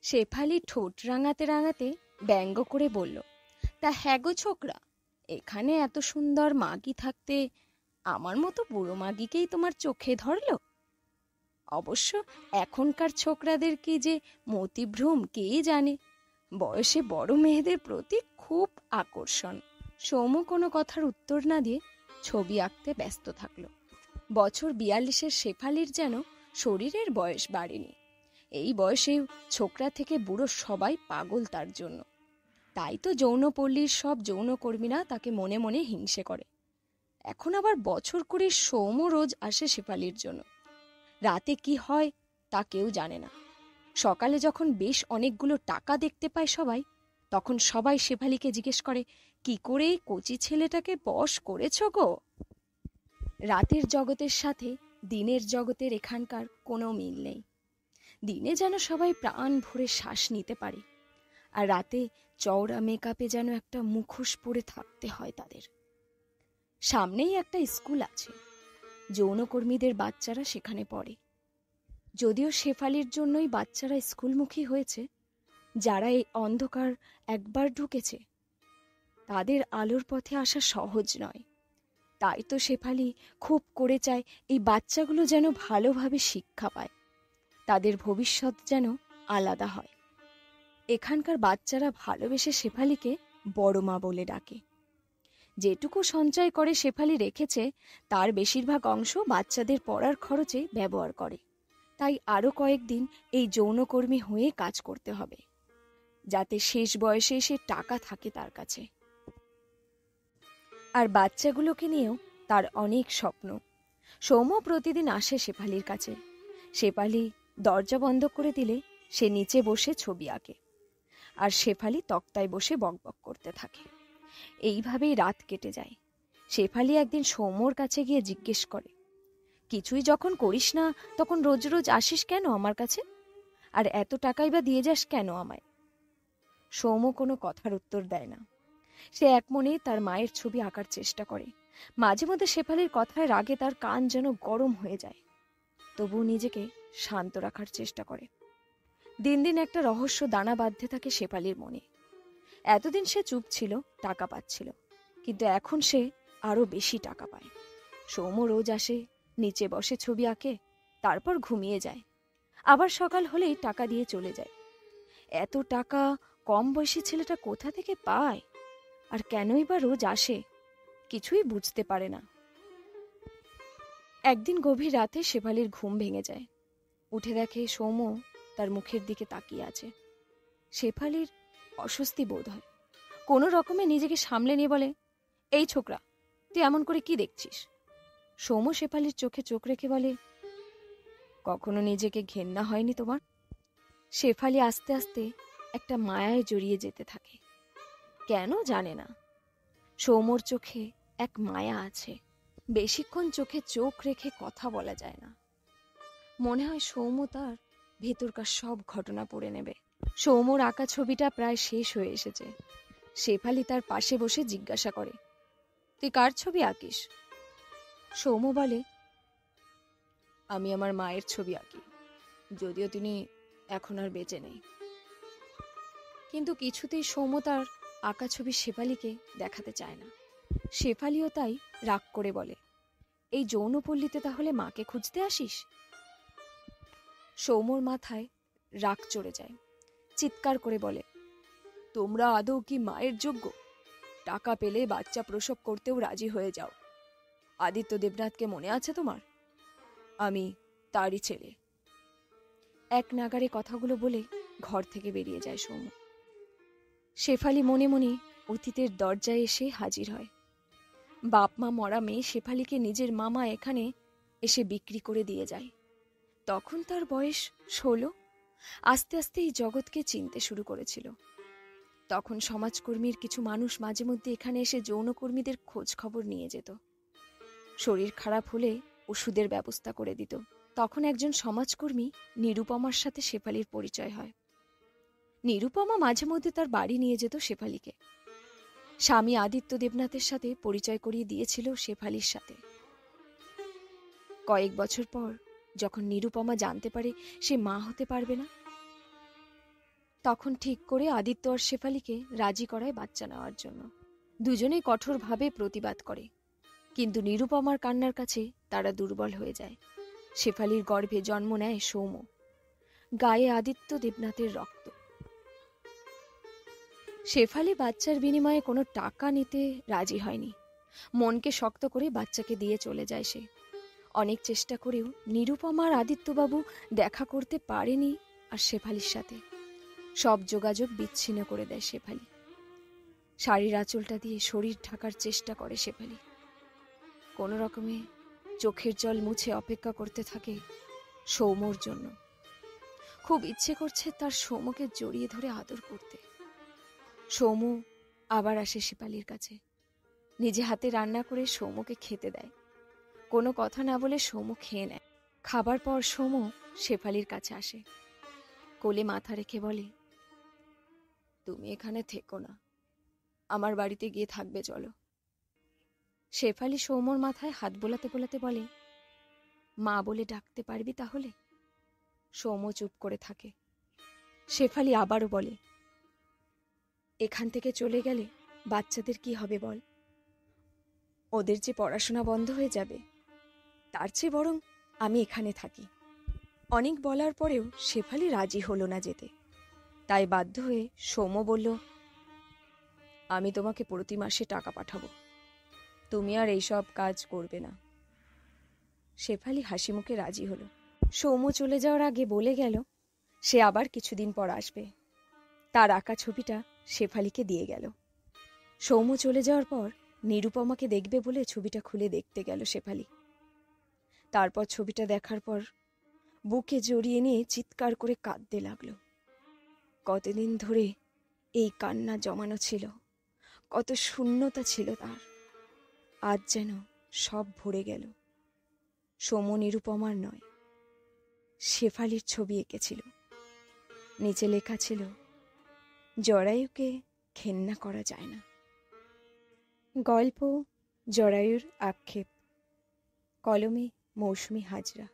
শেফালি ঠোঁট রাঙাতে রাঙাতে ব্যঙ্গ করে বলল, তা হ্যাঁ গো ছোকরা, এখানে এত সুন্দর মাগি থাকতে আমার মতো বুড়ো মাগিকেই তোমার চোখে ধরল? অবশ্য এখনকার ছোকরাদের কি যে মতিভ্রম কে জানে। বয়সে বড় মেয়েদের প্রতি খুব আকর্ষণ। সৌম্য কোনো কথার উত্তর না দিয়ে ছবি আঁকতে ব্যস্ত থাকলো। বছর 42-এর শেফালির যেন শরীরের বয়স বাড়েনি। এই বয়সে ছোকরা থেকে বুড়ো সবাই পাগল তার জন্য। তাই তো যৌনপল্লীর সব যৌনকর্মীরা তাকে মনে মনে হিংসে করে। এখন আবার বছর করে সৌম্য রোজ আসে শেফালির জন্য। রাতে কি হয় তা কেউ জানে না। সকালে যখন বেশ অনেকগুলো টাকা দেখতে পায় সবাই, তখন সবাই শেফালিকে জিজ্ঞেস করে, কি করে এই কচি ছেলেটাকে বশ করেছ গো? রাতের জগতের সাথে দিনের জগতের এখানকার কোনো মিল নেই। দিনে যেন সবাই প্রাণ ভরে শ্বাস নিতে পারে, আর রাতে চওড়া মেকআপে যেন একটা মুখোশ পরে থাকতে হয় তাদের। সামনেই একটা স্কুল আছে, যৌনকর্মীদের বাচ্চারা সেখানে পড়ে। যদিও শেফালির জন্যই বাচ্চারা স্কুলমুখী হয়েছে, যারা এই অন্ধকার একবার ঢুকেছে তাদের আলোর পথে আসা সহজ নয়। তাই তো শেফালি খুব করে চায় এই বাচ্চাগুলো যেন ভালোভাবে শিক্ষা পায়, তাদের ভবিষ্যৎ যেন আলাদা হয়। এখানকার বাচ্চারা ভালোবেসে শেফালিকে বড় মা বলে ডাকে। যেটুকু সঞ্চয় করে শেফালি রেখেছে তার বেশিরভাগ অংশ বাচ্চাদের পড়ার খরচে ব্যবহার করে। তাই আরও কয়েকদিন এই যৌনকর্মী হয়ে কাজ করতে হবে, যাতে শেষ বয়সে এসে টাকা থাকে তার কাছে। আর বাচ্চাগুলোকে নিয়েও তার অনেক স্বপ্ন। সৌম্য প্রতিদিন আসে শেফালির কাছে। শেফালি দরজা বন্ধ করে দিলে সে নিচে বসে ছবি আঁকে, আর শেফালি তক্তায় বসে বকবক করতে থাকে। এইভাবেই রাত কেটে যায়। শেফালি একদিন সৌম্যর কাছে গিয়ে জিজ্ঞেস করে, কিছুই যখন করিস না তখন রোজ রোজ আসিস কেন আমার কাছে? আর এত টাকাই বা দিয়ে যাস কেন আমায়? সৌম্য কোনো কথার উত্তর দেয় না। সে এক মনে তার মায়ের ছবি আঁকার চেষ্টা করে। মাঝে মধ্যে শেফালির কথায় রাগে তার কান যেন গরম হয়ে যায়, তবুও নিজেকে শান্ত রাখার চেষ্টা করে। দিন দিন একটা রহস্য দানা বাঁধতে থাকে শেফালির মনে। এতদিন সে চুপ ছিল, টাকা পাচ্ছিল, কিন্তু এখন সে আরো বেশি টাকা পায়। সৌম্য রোজ আসে, নিচে বসে ছবি আঁকে, তারপর ঘুমিয়ে যায়। আবার সকাল হলেই টাকা দিয়ে চলে যায়। এত টাকা কম বয়সী ছেলেটা কোথা থেকে পায়, আর কেনই বা রোজ আসে, কিছুই বুঝতে পারে না। একদিন গভীর রাতে শেফালির ঘুম ভেঙে যায়। উঠে দেখে সৌম্য তার মুখের দিকে তাকিয়ে আছে। শেফালির অস্বস্তি বোধ হয়। কোনো রকমে নিজেকে সামলে নিয়ে বলে, এই ছোকরা, তুই এমন করে কি দেখছিস? সৌম্য শেফালির চোখে চোখ রেখে বলে, কখনো নিজেকে ঘেন্না হয়নি তোমার? শেফালি আস্তে আস্তে একটা মায়ায় জড়িয়ে যেতে থাকে। কেন জানে না, সৌম্যর চোখে এক মায়া আছে। বেশিক্ষণ চোখে চোখ রেখে কথা বলা যায় না। মনে হয় সৌম্য তার ভেতরকার সব ঘটনা পড়ে নেবে। সৌম্যর আঁকা ছবিটা প্রায় শেষ হয়ে এসেছে। শেফালি তার পাশে বসে জিজ্ঞাসা করে, তুই কার ছবি আঁকিস? সৌম্য বলে, আমি আমার মায়ের ছবি আঁকি, যদিও তিনি এখন আর বেঁচে নেই। কিন্তু কিছুতেই সৌম্য তার আঁকা ছবি শেফালিকে দেখাতে চায় না। শেফালিও তাই রাগ করে বলে, এই যৌনপল্লীতে তাহলে মাকে খুঁজতে আসিস? সৌম্যর মাথায় রাগ চড়ে যায়। চিৎকার করে বলে, তোমরা আদৌ কি মায়ের যোগ্য? টাকা পেলে বাচ্চা প্রসব করতেও রাজি হয়ে যাও। আদিত্য দেবনাথকে মনে আছে তোমার? আমি তারই ছেলে। এক নাগারে কথাগুলো বলে ঘর থেকে বেরিয়ে যায় সৌম্য। শেফালি মনে মনে অতীতের দরজায় এসে হাজির হয়। বাপ মা মরা মেয়ে শেফালিকে নিজের মামা এখানে এসে বিক্রি করে দিয়ে যায়। তখন তার বয়স 16। আস্তে আস্তে এই জগৎকে চিনতে শুরু করেছিল। তখন সমাজকর্মীর কিছু মানুষ মাঝে মধ্যে এখানে এসে যৌনকর্মীদের খোঁজ খবর নিয়ে যেত। শরীর খারাপ হলে ওষুধের ব্যবস্থা করে দিত। তখন একজন সমাজকর্মী নিরুপমার সাথে শেফালির পরিচয় হয়। নিরুপমা মাঝে মধ্যে তার বাড়ি নিয়ে যেত শেফালিকে। স্বামী আদিত্য দেবনাথের সাথে পরিচয় করিয়ে দিয়েছিল শেফালির সাথে। কয়েক বছর পর যখন নিরুপমা জানতে পারে সে মা হতে পারবে না, তখন ঠিক করে আদিত্য আর শেফালিকে রাজি করায় বাচ্চা নেওয়ার জন্য। দুজনেই কঠোরভাবে প্রতিবাদ করে, কিন্তু নিরুপমার কান্নার কাছে তারা দুর্বল হয়ে যায়। শেফালির গর্ভে জন্ম নেয় সৌম। গায়ে আদিত্য দেবনাথের রক্ত। শেফালি বাচ্চার বিনিময়ে কোনো টাকা নিতে রাজি হয়নি। মনকে শক্ত করে বাচ্চাকে দিয়ে চলে যায় সে। অনেক চেষ্টা করেও নিরুপমা আর আদিত্যবাবু দেখা করতে পারেনি আর শেফালির সাথে। সব যোগাযোগ বিচ্ছিন্ন করে দেয় শেফালি। শাড়ির আঁচলটা দিয়ে শরীর ঢাকার চেষ্টা করে শেফালি। কোনো রকমে চোখের জল মুছে অপেক্ষা করতে থাকে সৌম্যর জন্য। খুব ইচ্ছে করছে তার সৌম্যকে জড়িয়ে ধরে আদর করতে। সৌম্য আবার আসে শেফালির কাছে। নিজে হাতে রান্না করে সৌম্যকে খেতে দেয়। কোনো কথা না বলে সৌম্য খেয়ে নেয়। খাবার পর সৌম্য শেফালির কাছে আসে, কোলে মাথা রেখে বলে, তুমি এখানে থেকো না, আমার বাড়িতে গিয়ে থাকবে, চলো। শেফালি সৌম্যর মাথায় হাত বোলাতে বোলাতে বলে, মা বলে ডাকতে পারবি তাহলে? সৌম্য চুপ করে থাকে। শেফালি আবারও বলে, এখান থেকে চলে গেলে বাচ্চাদের কি হবে বল? ওদের যে পড়াশোনা বন্ধ হয়ে যাবে, তার চেয়ে বরং আমি এখানে থাকি। অনেক বলার পরেও শেফালি রাজি হলো না যেতে। তাই বাধ্য হয়ে সৌম্য বলল, আমি তোমাকে প্রতি মাসে টাকা পাঠাবো, তুমি আর এইসব কাজ করবে না। শেফালি হাসি মুখে রাজি হলো। সৌম্য চলে যাওয়ার আগে বলে গেল সে আবার কিছুদিন পর আসবে। তার আঁকা ছবিটা শেফালিকে দিয়ে গেল। সৌম্য চলে যাওয়ার পর নিরুপমাকে দেখবে বলে ছবিটা খুলে দেখতে গেল শেফালি। তারপর ছবিটা দেখার পর বুকে জড়িয়ে নিয়ে চিৎকার করে কাঁদতে লাগলো। কতদিন ধরে এই কান্না জমানো ছিল, কত শূন্যতা ছিল তার, আজ যেন সব ভরে গেল। সৌম্য নিরুপমার নয়, শেফালির ছবি এঁকেছিল। নিচে লেখা ছিল, জরায়ুকে ঘেন্না করা যায় না। গল্প জরায়ুর আক্ষেপ। কলমে মৌসুমী হাজরা।